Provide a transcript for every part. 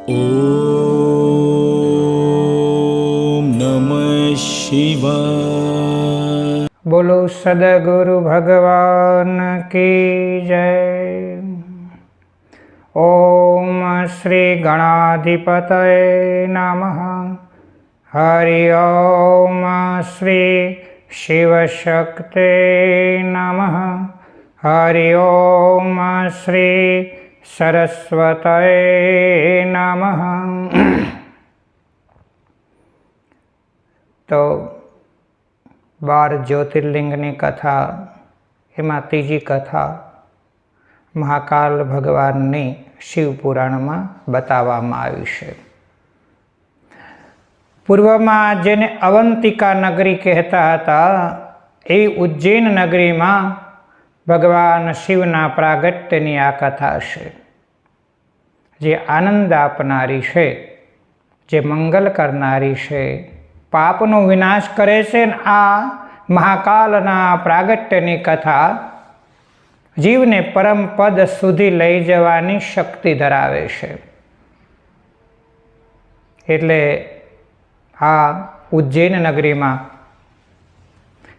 ઓમ નમઃ શિવાય। બોલો સદગુરુ ભગવાન કી જય। ઓમ શ્રી ગણાધિપતય નમઃ। હરિ ઓમ શ્રી શિવશક્તે નમઃ। હરિ ઓમ શ્રી સરસ્વતય નમઃ। તો 12 જ્યોતિર્લિંગની કથા, એમાં ત્રીજી કથા મહાકાલ ભગવાનની શિવપુરાણમાં બતાવવામાં આવી છે। પૂર્વમાં જેને અવંતિકા નગરી કહેતા હતા, એવી ઉજ્જૈન નગરીમાં ભગવાન શિવના પ્રાગટ્યની આ કથા છે, જે આનંદ આપનારી છે, જે મંગલ કરનારી છે, પાપનો વિનાશ કરે છે। આ મહાકાલના પ્રાગટ્યની કથા જીવને પરમ પદ સુધી લઈ જવાની શક્તિ ધરાવે છે। એટલે આ ઉજ્જૈન નગરીમાં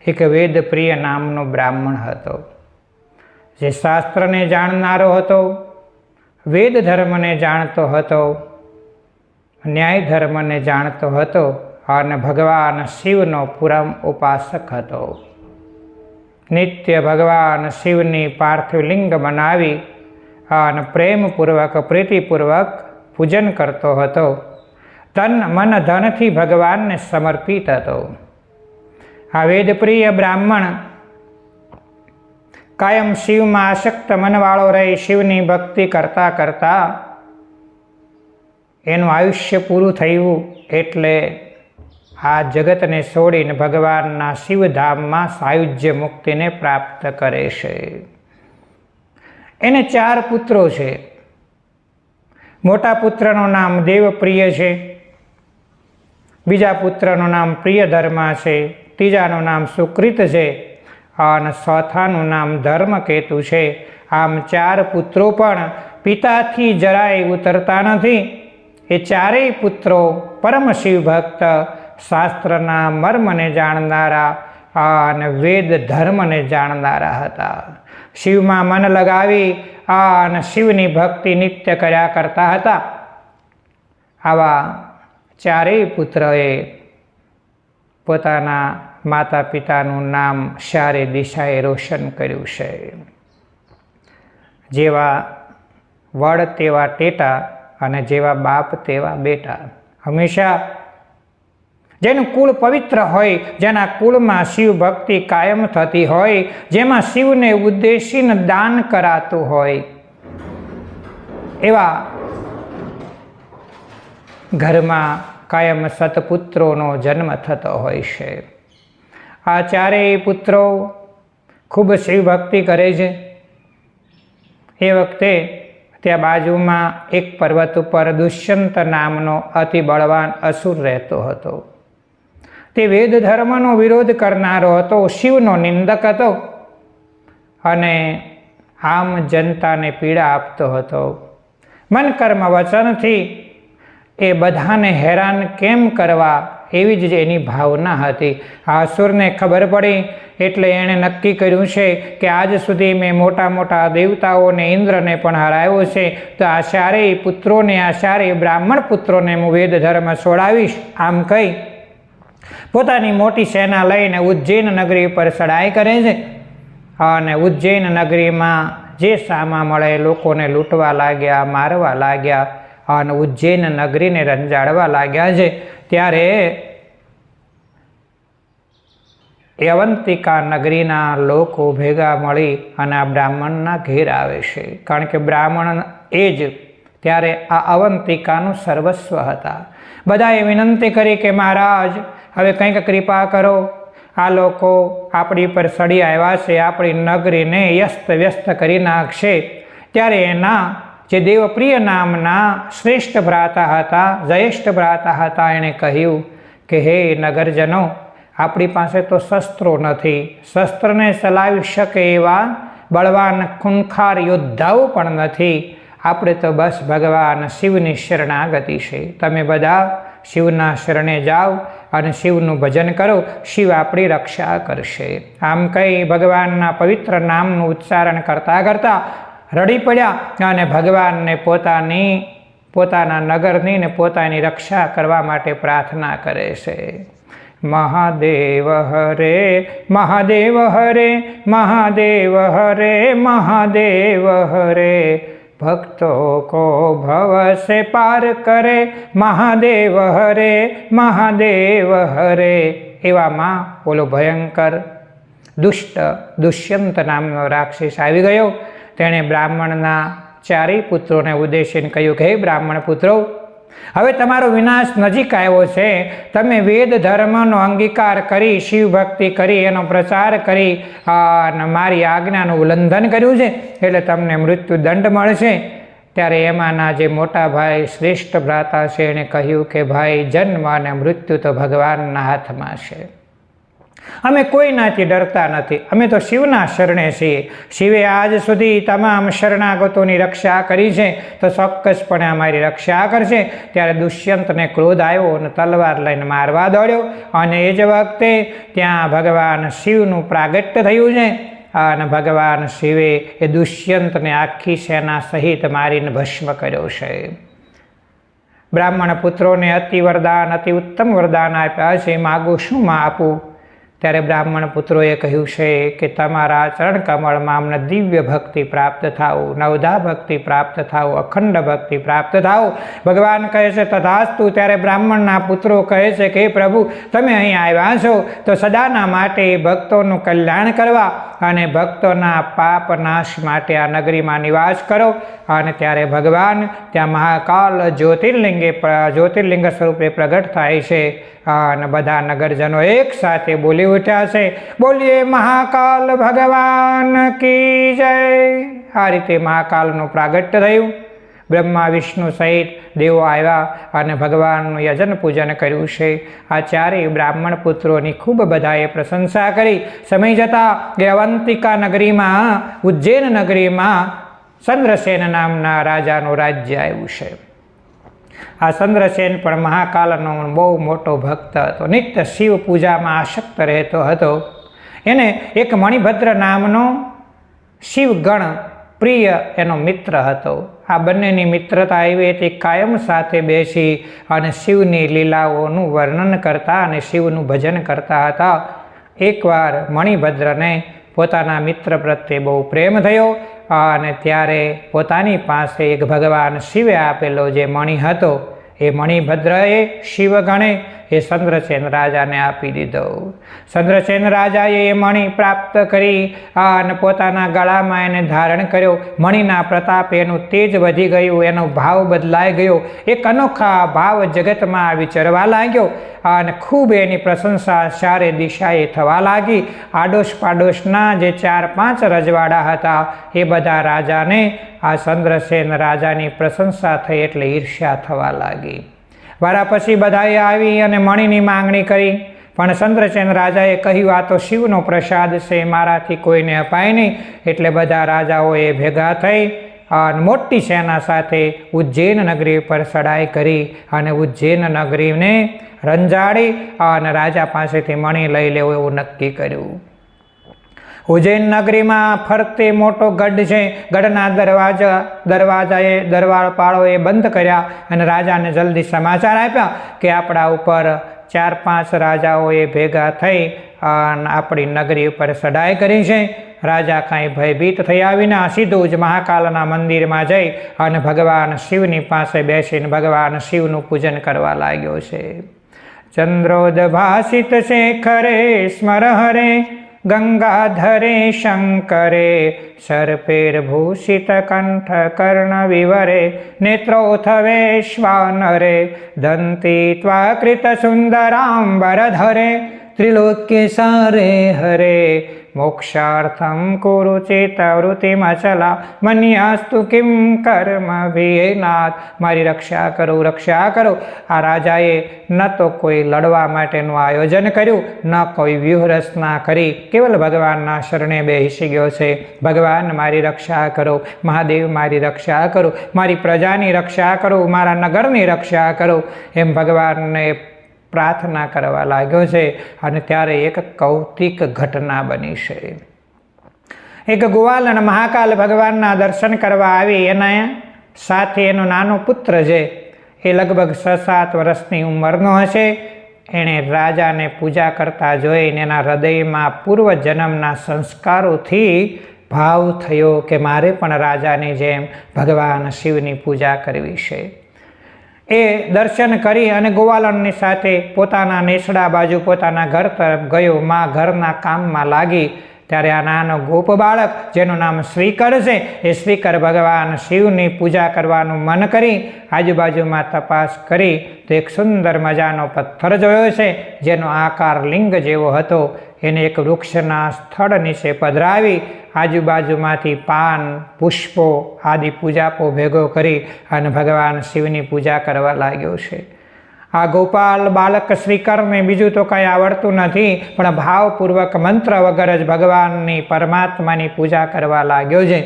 એક વેદપ્રિય નામનો બ્રાહ્મણ હતો, જે શાસ્ત્રને જાણનારો હતો, વેદ ધર્મને જાણતો હતો, ન્યાય ધર્મને જાણતો હતો અને ભગવાન શિવનો પૂરમ ઉપાસક હતો। નિત્ય ભગવાન શિવની પાર્થિવ લિંગ બનાવી અને પ્રેમપૂર્વક પ્રીતિપૂર્વક પૂજન કરતો હતો। તન મન ધનથી ભગવાનને સમર્પિત હતો। આ વેદપ્રિય બ્રાહ્મણ કાયમ શિવમાં આસક્ત મનવાળો રહી શિવની ભક્તિ કરતા કરતા એનું આયુષ્ય પૂરું થયું, એટલે આ જગતને છોડીને ભગવાનના શિવધામમાં સાયુજ્ય મુક્તિને પ્રાપ્ત કરે છે। એને 4 પુત્રો છે। મોટા પુત્રનું નામ દેવપ્રિય છે, બીજા પુત્રનું નામ પ્રિયધર્મા છે, ત્રીજાનું નામ સુકૃત છે અને ચોથાનું નામ ધર્મકેતુ છે। આમ 4 પુત્રો પણ પિતાથી જરાય ઉતરતા નથી। એ 4 પુત્રો પરમ શિવ ભક્ત, શાસ્ત્રના મર્મને જાણનારા અને વેદ ધર્મને જાણનારા હતા। શિવમાં મન લગાવી અને શિવની ભક્તિ નિત્ય કર્યા કરતા હતા। આવા 4 પુત્રએ પોતાના માતા પિતાનું નામ ચારે દિશાએ રોશન કર્યું છે। જેવા વડ તેવા ટેટા અને જેવા બાપ તેવા બેટા। હંમેશા જેનું કુળ પવિત્ર હોય, જેના કુળમાં શિવ ભક્તિ કાયમ થતી હોય, જેમાં શિવને ઉદ્દેશીને દાન કરાતું હોય, એવા ઘરમાં કાયમ સત્પુત્રોનો જન્મ થતો હોય છે। આ 4 પુત્રો ખૂબ શિવ ભક્તિ કરે છે। એ વખતે ત્યાં બાજુમાં એક પર્વત ઉપર દુષ્યંત નામનો અતિ બળવાન અસુર રહેતો હતો। તે વેદ ધર્મનો વિરોધ કરનારો હતો, શિવનો નિંદક હતો અને આમ જનતાને પીડા આપતો હતો। મન કર્મ વચનથી એ બધાને હેરાન કેમ કરવા, એવી જ એની ભાવના હતી। આ અસુરને ખબર પડી એટલે એણે નક્કી કર્યું છે કે આજ સુધી મેં મોટા મોટા દેવતાઓને, ઇન્દ્રને પણ હરાવ્યો છે, તો આ 4 પુત્રોને, આ 4 બ્રાહ્મણ પુત્રોને હું વેદ ધર્મ છોડાવીશ। આમ કહી પોતાની મોટી સેના લઈને ઉજ્જૈન નગરી પર ચડાઈ કરે છે અને ઉજ્જૈન નગરીમાં જે સામા મળે લોકોને લૂંટવા લાગ્યા, મારવા લાગ્યા અને ઉજ્જૈન નગરીને રંજાડવા લાગ્યા છે। ત્યારે અવંતિકા નગરીના લોકો ભેગા મળી અને આ બ્રાહ્મણના ઘેર આવે છે, કારણ કે બ્રાહ્મણ એ જ ત્યારે આ અવંતિકાનું સર્વસ્વ હતા। બધાએ વિનંતી કરી કે મહારાજ, હવે કંઈક કૃપા કરો, આ લોકો આપણી પર ચડી આવ્યા છે, આપણી નગરીને વ્યસ્ત વ્યસ્ત કરી નાખશે। ત્યારે એના જે દેવપ્રિય નામના શ્રેષ્ઠ ભ્રાતા હતા, જ્યેષ્ઠ ભ્રાતા હતા, એણે કહ્યું કે હે નગરજનો, આપણી પાસે તો શસ્ત્રો નથી, શસ્ત્રને ચલાવી શકે એવા બળવાન ખૂંખાર યોદ્ધાઓ પણ નથી। આપણે તો બસ ભગવાન શિવની શરણાગતિ છે. તમે બધા શિવના શરણે જાઓ અને શિવનું ભજન કરો, શિવ આપણી રક્ષા કરશે. આમ કહી ભગવાનના પવિત્ર નામનું ઉચ્ચારણ કરતાં કરતાં રડી પડ્યા અને ભગવાનને પોતાના નગરની ને પોતાની રક્ષા કરવા માટે પ્રાર્થના કરે છે. મહાદેવ હરે મહાદેવ હરે મહાદેવ હરે મહાદેવ હરે ભક્તો કો ભવ સે પાર કરે મહાદેવ હરે મહાદેવ હરે. એવામાં બોલો ભયંકર દુષ્ટ દુષ્યંત નામનો રાક્ષસ આવી ગયો. તેણે બ્રાહ્મણના ચારેય પુત્રોને ઉદ્દેશીને કહ્યું કે હે બ્રાહ્મણ પુત્રો, હવે તમારો વિનાશ નજીક આવ્યો છે. તમે વેદ ધર્મનો અંગીકાર કરી, શિવ ભક્તિ કરી, એનો પ્રચાર કરી અને મારી આજ્ઞાનું ઉલ્લંઘન કર્યું છે, એટલે તમને મૃત્યુ દંડ મળશે. ત્યારે એમાંના જે મોટા ભાઈ શ્રેષ્ઠ ભ્રાતા છે એણે કહ્યું કે ભાઈ, જન્મ અને મૃત્યુ તો ભગવાનના હાથમાં છે. અમે કોઈનાથી ડરતા નથી, અમે તો શિવના શરણે છીએ. શિવે આજ સુધી તમામ શરણાગતોની રક્ષા કરી છે, તો ચોક્કસપણે અમારી રક્ષા કરશે. ત્યારે દુષ્યંતને ક્રોધ આવ્યો અને તલવાર લઈને મારવા દોડ્યો. અને એ જ વખતે ત્યાં ભગવાન શિવનું પ્રાગટ્ય થયું છે અને ભગવાન શિવે એ દુષ્યંતને આખી સેના સહિત મારીને ભસ્મ કર્યો છે. બ્રાહ્મણ પુત્રોને અતિ વરદાન, અતિ ઉત્તમ વરદાન આપ્યા છે. માગું શું માં આપું? ત્યારે બ્રાહ્મણ પુત્રોએ કહ્યું છે કે તમારા ચરણ કમળમાં અમને દિવ્ય ભક્તિ પ્રાપ્ત થાવ, નવધા ભક્તિ પ્રાપ્ત થાવ, અખંડ ભક્તિ પ્રાપ્ત થાવ. ભગવાન કહે છે તથાસ્તુ. ત્યારે બ્રાહ્મણના પુત્રો કહે છે કે પ્રભુ, તમે અહીં આવ્યા છો તો સદાના માટે ભક્તોનું કલ્યાણ કરવા અને ભક્તોના પાપ નાશ માટે આ નગરીમાં નિવાસ કરો. અને ત્યારે ભગવાન ત્યાં મહાકાલ જ્યોતિર્લિંગ સ્વરૂપે પ્રગટ થાય છે અને બધા નગરજનો એક સાથે બોલી ઉઠ્યા છે, બોલીએ મહાકાલ ભગવાન કી જય. આ રીતે મહાકાલનું પ્રાગટ્ય થયું. બ્રહ્મા વિષ્ણુ સહિત દેવો આવ્યા અને ભગવાનનું યજન પૂજન કર્યું છે. આ ચારેય બ્રાહ્મણ પુત્રોની ખૂબ બધાએ પ્રશંસા કરી. સમય જતાં એ અવંતિકા નગરીમાં, ઉજ્જૈન નગરીમાં ચંદ્રસેન નામના રાજાનું રાજ્ય આવ્યું છે. આ ચંદ્રસેન પણ મહાકાલનો બહુ મોટો ભક્ત હતો, નિત્ય શિવ પૂજામાં આસક્ત રહેતો હતો. એને એક મણિભદ્ર નામનો શિવગણ પ્રિય એનો મિત્ર હતો. આ બંનેની મિત્રતા એવી હતી, કાયમ સાથે બેસી અને શિવની લીલાઓનું વર્ણન કરતા અને શિવનું ભજન કરતા હતા. એકવાર મણિભદ્રને પોતાના મિત્ર પ્રત્યે બહુ પ્રેમ થયો અને ત્યારે પોતાની પાસે એક ભગવાન શિવે આપેલો જે મણિ હતો એ મણિભદ્રએ શિવગણે એ ચંદ્રસેન રાજાને આપી દીધો. ચંદ્રસેન રાજાએ એ મણિ પ્રાપ્ત કરી અને પોતાના ગળામાં એને ધારણ કર્યો. મણિના પ્રતાપે એનું તેજ વધી ગયું, એનો ભાવ બદલાઈ ગયો. એક અનોખા ભાવ જગતમાં વિચરવા લાગ્યો અને ખૂબ એની પ્રશંસા ચારે દિશાએ થવા લાગી. આડોશ પાડોશના જે 4-5 રજવાડા હતા એ બધા રાજાને આ ચંદ્રસેન રાજાની પ્રશંસા થઈ એટલે ઈર્ષ્યા થવા લાગી. વારા પછી બધાએ આવી અને મણિની માંગણી કરી, પણ ચંદ્રસેન રાજાએ કહ્યું આ તો શિવનો પ્રસાદ છે, મારાથી કોઈને અપાય નહીં. એટલે બધા રાજાઓએ ભેગા થઈ અને મોટી સેના સાથે ઉજ્જૈન નગરી પર ચડાઈ કરી અને ઉજ્જૈન નગરીને રંજાડી અને રાજા પાસેથી મણિ લઈ લેવો એવું નક્કી કર્યું. ઉજ્જૈન નગરીમાં ફરતે મોટો ગઢ છે. ગઢના દરવાજાએ બંધ કર્યા અને રાજાને જલ્દી સમાચાર આપ્યા કે આપણા ઉપર 4-5 રાજાઓએ ભેગા થઈ અને આપણી નગરી ઉપર ચડાઈ કરી છે. રાજા કાંઈ ભયભીત થયા વિના સીધું જ મહાકાલના મંદિરમાં જઈ અને ભગવાન શિવની પાસે બેસીને ભગવાન શિવનું પૂજન કરવા લાગ્યો છે. ચંદ્રોદભાસિત શેખરે સ્મર હરે ગંગાધરે શંકરે સર્પેર્ભૂષિત કંઠ કર્ણ વિવરે નેત્રોથવે શ્વાનરે દંતી ત્વાકૃત સુંદરાંબરધરે ત્રિલોક્ય સારે હરે મોક્ષાર્થમ કુરુ ચિત્તવૃત્તિમચલા મન્યાસ્તુ કિમ કર્મ ભીનાથ. મારી રક્ષા કરો, રક્ષા કરો. આ રાજાએ ન તો કોઈ લડવા માટેનું આયોજન કર્યું, ન કોઈ વ્યૂહરચના કરી, કેવલ ભગવાનના શરણે બેસી ગયો છે. ભગવાન મારી રક્ષા કરો, મહાદેવ મારી રક્ષા કરો, મારી પ્રજાની રક્ષા કરો, મારા નગરની રક્ષા કરો, એમ ભગવાનને પ્રાર્થના કરવા લાગ્યો છે. અને ત્યારે એક કૌતિક ઘટના બની છે. એક ગોવાલ અને મહાકાલ ભગવાનના દર્શન કરવા આવી, એના સાથે એનો નાનો પુત્ર છે, એ લગભગ 6-7 વર્ષની ઉંમરનો હશે. એણે રાજાને પૂજા કરતા જોઈને એના હૃદયમાં પૂર્વજન્મના સંસ્કારોથી ભાવ થયો કે મારે પણ રાજાની જેમ ભગવાન શિવની પૂજા કરવી છે. એ દર્શન કરી અને ગોવાલનની સાથે પોતાના નેસડા બાજુ પોતાના ઘર તરફ ગયો. માં ઘરના કામમાં લાગી. ત્યારે આ નાનો ગોપ બાળક જેનું નામ શ્રીકર છે, એ શ્રીકર ભગવાન શિવની પૂજા કરવાનું મન કરી આજુબાજુમાં તપાસ કરી તો એક સુંદર મજાનો પથ્થર જોયો છે, જેનો આકાર લિંગ જેવો હતો. એને એક વૃક્ષના સ્થળ નીચે પધરાવી આજુબાજુમાંથી પાન, પુષ્પો આદિ પૂજાપો ભેગો કરી અને ભગવાન શિવની પૂજા કરવા લાગ્યો છે. આ ગોપાલ બાળક શ્રીકરને બીજું તો કંઈ આવડતું નથી, પણ ભાવપૂર્વક મંત્ર વગર જ ભગવાનની પરમાત્માની પૂજા કરવા લાગ્યો છે.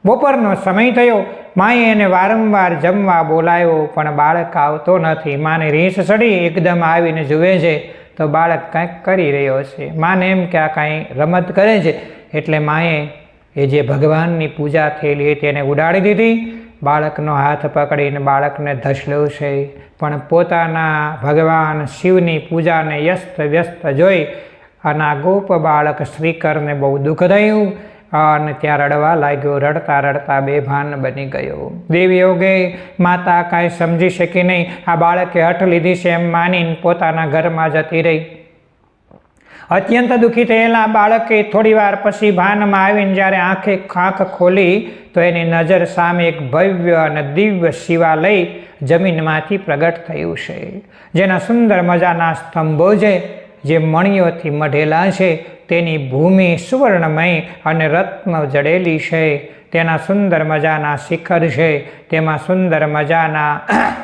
બપોરનો સમય થયો. માએ એને વારંવાર જમવા બોલાવ્યો, પણ બાળક આવતો નથી. માને રીસ ચડી, એકદમ આવીને જુએ છે તો બાળક કંઈક કરી રહ્યો છે. માને એમ કે આ કાંઈ રમત કરે છે, એટલે માએ એ જે ભગવાનની પૂજા થયેલી હતી એને ઉડાડી દીધી. બાળકનો હાથ પકડીને બાળકને ધસલ્યો છે. પણ પોતાના ભગવાન શિવની પૂજાને વ્યસ્ત જોઈ અને આ ગોપ બાળક શ્રીકરને બહુ દુઃખ થયું અને ત્યાં રડવા લાગ્યો. રડતા રડતા બેભાન બની ગયો. દેવયોગે માતા કાંઈ સમજી શકી નહીં. આ બાળકે હઠ લીધી છે એમ માનીને પોતાના ઘરમાં જતી રહી. અત્યંત દુઃખી થયેલા બાળકે થોડી વાર પછી ભાનમાં આવીને જ્યારે આંખ ખોલી તો એની નજર સામે એક ભવ્ય અને દિવ્ય શિવાલય જમીનમાંથી પ્રગટ થયું છે, જેના સુંદર મજાના સ્તંભો છે, જે મણીઓથી મઢેલા છે. તેની ભૂમિ સુવર્ણમય અને રત્ન જડેલી છે. તેના સુંદર મજાના શિખર છે, તેમાં સુંદર મજાના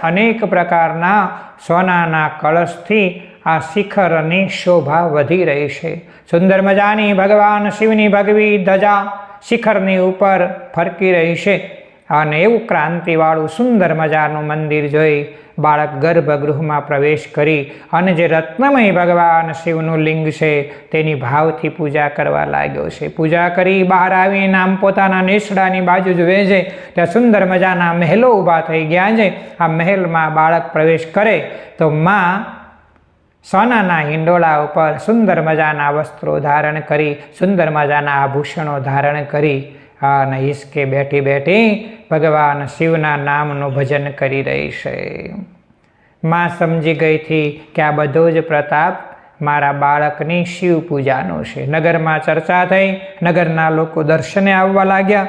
અનેક પ્રકારના સોનાના કળશથી આ શિખરની શોભા વધી રહી છે. સુંદર મજાની ભગવાન શિવની ભગવી ધજા શિખરની ઉપર ફરકી રહી છે. અને એવું ક્રાંતિવાળું સુંદર મજાનું મંદિર જોઈ બાળક ગર્ભગૃહમાં પ્રવેશ કરી અને જે રત્નમય ભગવાન શિવનું લિંગ છે તેની ભાવથી પૂજા કરવા લાગ્યો છે. પૂજા કરી બહાર આવીને આમ પોતાના નેસડાની બાજુ જુએ છે, ત્યાં સુંદર મજાના મહેલો ઊભા થઈ ગયા છે. આ મહેલમાં બાળક પ્રવેશ કરે તો માં સોનાના હિંડોળા ઉપર સુંદર મજાના વસ્ત્રો ધારણ કરી, સુંદર મજાના આભૂષણો ધારણ કરી અને હિસકે બેઠી બેઠી ભગવાન શિવના નામનું ભજન કરી રહી છે. માં સમજી ગઈ હતી કે આ બધો જ પ્રતાપ મારા બાળકની શિવ પૂજાનો છે. નગરમાં ચર્ચા થઈ, નગરના લોકો દર્શને આવવા લાગ્યા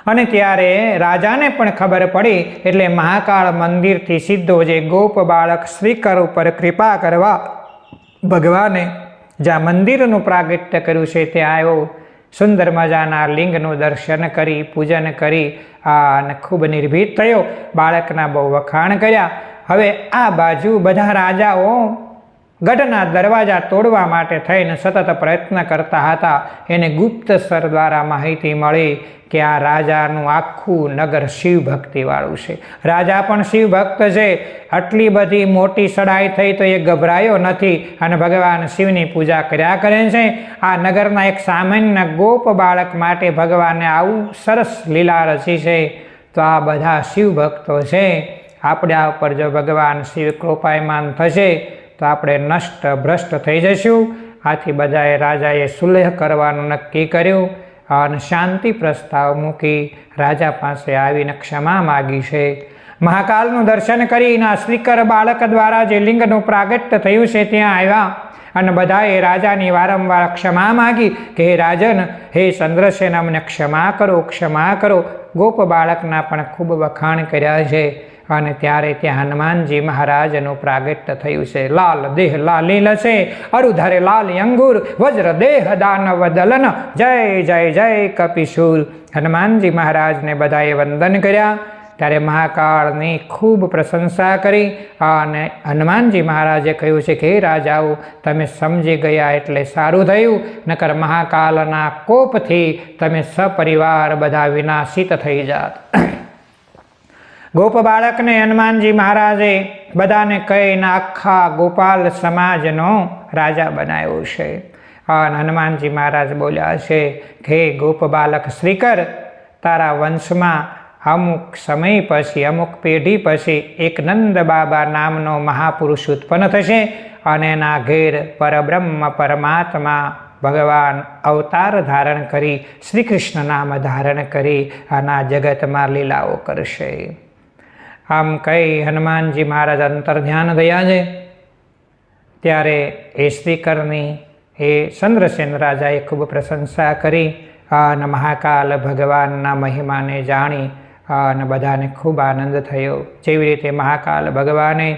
અને ત્યારે રાજાને પણ ખબર પડી. એટલે મહાકાળ મંદિરથી સીધો જે ગોપ બાળક શ્રીકર ઉપર કૃપા કરવા ભગવાને જ્યાં મંદિરનું પ્રાગટ્ય કર્યું છે ત્યાં આવ્યો. સુંદર મજાના લિંગનું દર્શન કરી, પૂજન કરી અને ખૂબ નિર્ભીત થયો. બાળકના બહુ વખાણ કર્યા. હવે આ બાજુ બધા રાજાઓ ગઢના દરવાજા તોડવા માટે થઈને સતત પ્રયત્ન કરતા હતા. એને ગુપ્તસર દ્વારા માહિતી મળી કે આ રાજાનું આખું નગર શિવ ભક્તિવાળું છે. રાજા પણ શિવ ભક્ત છે. આટલી બધી મોટી ચડાઈ થઈ તો એ ગભરાયો નથી અને ભગવાન શિવની પૂજા કર્યા કરે છે. આ નગરના એક સામાન્ય ગોપ બાળક માટે ભગવાને આવું સરસ લીલા રચી છે. તો આ બધા શિવ ભક્તો છે. આપણે આ ઉપર જો ભગવાન શિવ કૃપાયમાન થશે તો આપણે નષ્ટ ભ્રષ્ટ થઈ જઈશું. આથી બધાએ રાજાએ સુલેહ કરવાનું નક્કી કર્યું અને શાંતિ પ્રસ્તાવ મૂકી રાજા પાસે આવીને ક્ષમા માગી છે. મહાકાલનું દર્શન કરીને શ્રીકર બાળક દ્વારા જે લિંગનું પ્રાગટ્ય થયું છે ત્યાં આવ્યા અને બધાએ રાજાની વારંવાર ક્ષમા માગી કે હે રાજન, હે ચંદ્રસેન, અમને ક્ષમા કરો, ક્ષમા કરો. ગોપ બાળકના પણ ખૂબ વખાણ કર્યા છે અને ત્યારે ત્યાં હનુમાનજી મહારાજનું પ્રાગટ્ય થયું છે. લાલ દેહ લાલીલ છે, અરુધરે લાલ અંગુર, વજ્ર દેહ દાનવ દલન, જય જય જય કપિશૂર. હનુમાનજી મહારાજને બધાએ વંદન કર્યા. ત્યારે મહાકાળની ખૂબ પ્રશંસા કરી અને હનુમાનજી મહારાજે કહ્યું છે કે હે રાજાઓ, તમે સમજી ગયા એટલે સારું થયું, નકર મહાકાળના કોપથી તમે સપરિવાર બધા વિનાશિત થઈ જાત. ગોપ બાળકને હનુમાનજી મહારાજે બધાને કહીને આખા ગોપાલ સમાજનો રાજા બનાવ્યો છે. અને હનુમાનજી મહારાજ બોલ્યા છે કે હે ગોપ બાલક શ્રીકર, તારા વંશમાં અમુક સમય પછી, અમુક પેઢી પછી એક નંદ બાબા નામનો મહાપુરુષ ઉત્પન્ન થશે અને એના ઘેર પરબ્રહ્મ પરમાત્મા ભગવાન અવતાર ધારણ કરી, શ્રી કૃષ્ણ નામ ધારણ કરી અને આ જગતમાં લીલાઓ કરશે. આમ કહી હનુમાનજી મહારાજ અંતર ધ્યાન થયા છે. ત્યારે એ શ્રીકરની એ ચંદ્રસેન રાજાએ ખૂબ પ્રશંસા કરી અને મહાકાલ ભગવાનના મહિમાને જાણી અને બધાને ખૂબ આનંદ થયો. જેવી રીતે મહાકાલ ભગવાને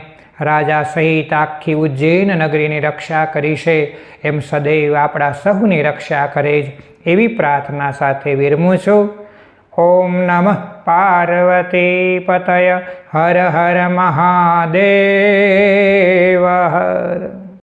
રાજા સહિત આખી ઉજ્જૈન નગરીની રક્ષા કરી છે, એમ સદૈવ આપણા સહુની રક્ષા કરે જ એવી પ્રાર્થના સાથે વિરમું છું. ઓમ નમઃ પાર્વતી પતય હર હર મહાદેવ હર.